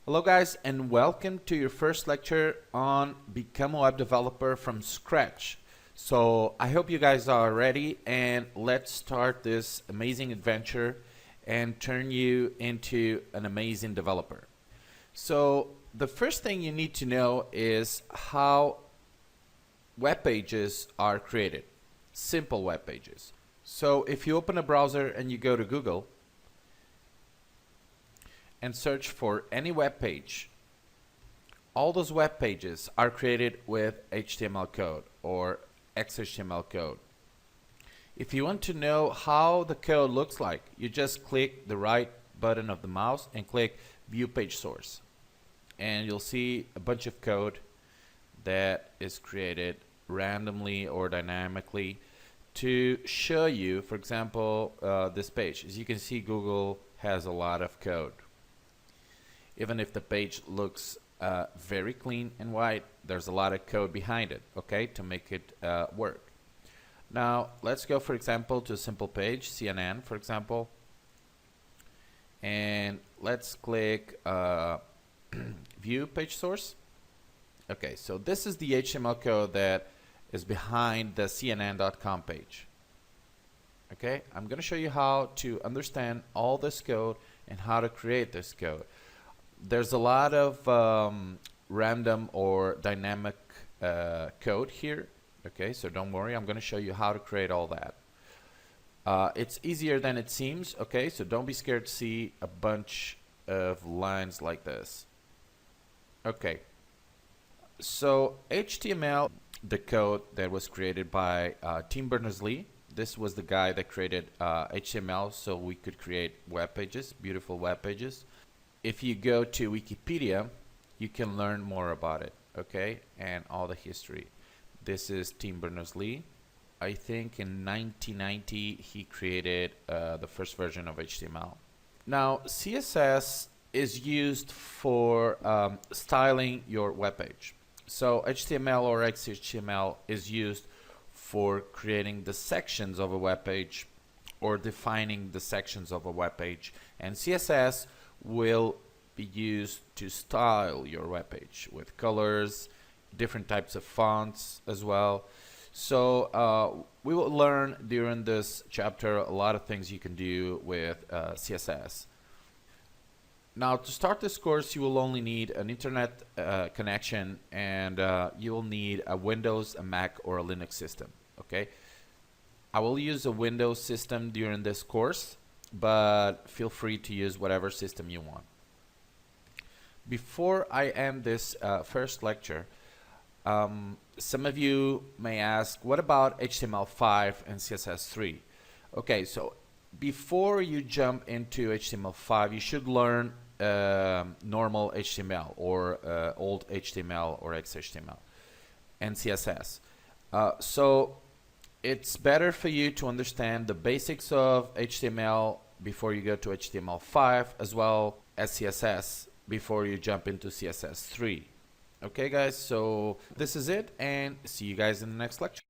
Hello guys, and welcome to your first lecture on Become a Web Developer from Scratch. So I hope you guys are ready, and let's start this amazing adventure and turn you into an amazing developer. So the first thing you need to know is how web pages are created. Simple web pages. So if you open a browser and you go to Google and search for any web page, all those web pages are created with HTML code or XHTML code. If you want to know how the code looks like, you just click the right button of the mouse and click View Page Source, and you'll see a bunch of code that is created randomly or dynamically to show you, for example, this page. As you can see, Google has a lot of code. Even if the page looks very clean and white, there's a lot of code behind it, okay, to make it work. Now, let's go, for example, to a simple page, CNN, for example, and let's click View Page Source. Okay, so this is the HTML code that is behind the CNN.com page. Okay, I'm going to show you how to understand all this code and how to create this code. There's a lot of random or dynamic code here. Okay, so don't worry, I'm going to show you how to create all that. It's easier than it seems. Okay, so don't be scared to see a bunch of lines like this. Okay, so HTML, the code that was created by Tim Berners-Lee. This was the guy that created HTML so we could create web pages, beautiful web pages. If you go to Wikipedia, you can learn more about it, okay, and all the history. This is Tim Berners-Lee. I think in 1990 he created the first version of HTML. Now, CSS is used for styling your web page. So HTML or XHTML is used for creating the sections of a web page or defining the sections of a web page, and CSS will be used to style your web page with colors, different types of fonts as well. So we will learn during this chapter a lot of things you can do with CSS. Now, to start this course, you will only need an internet connection, and you will need a Windows, a Mac, or a Linux system. Okay, I will use a Windows system during this course, but feel free to use whatever system you want. Before I end this first lecture, some of you may ask, what about HTML5 and CSS3? Okay, so before you jump into HTML5, you should learn normal HTML or old HTML or XHTML and CSS. So it's better for you to understand the basics of HTML before you go to HTML5, as well as CSS before you jump into CSS3. Okay guys, so this is it, and see you guys in the next lecture.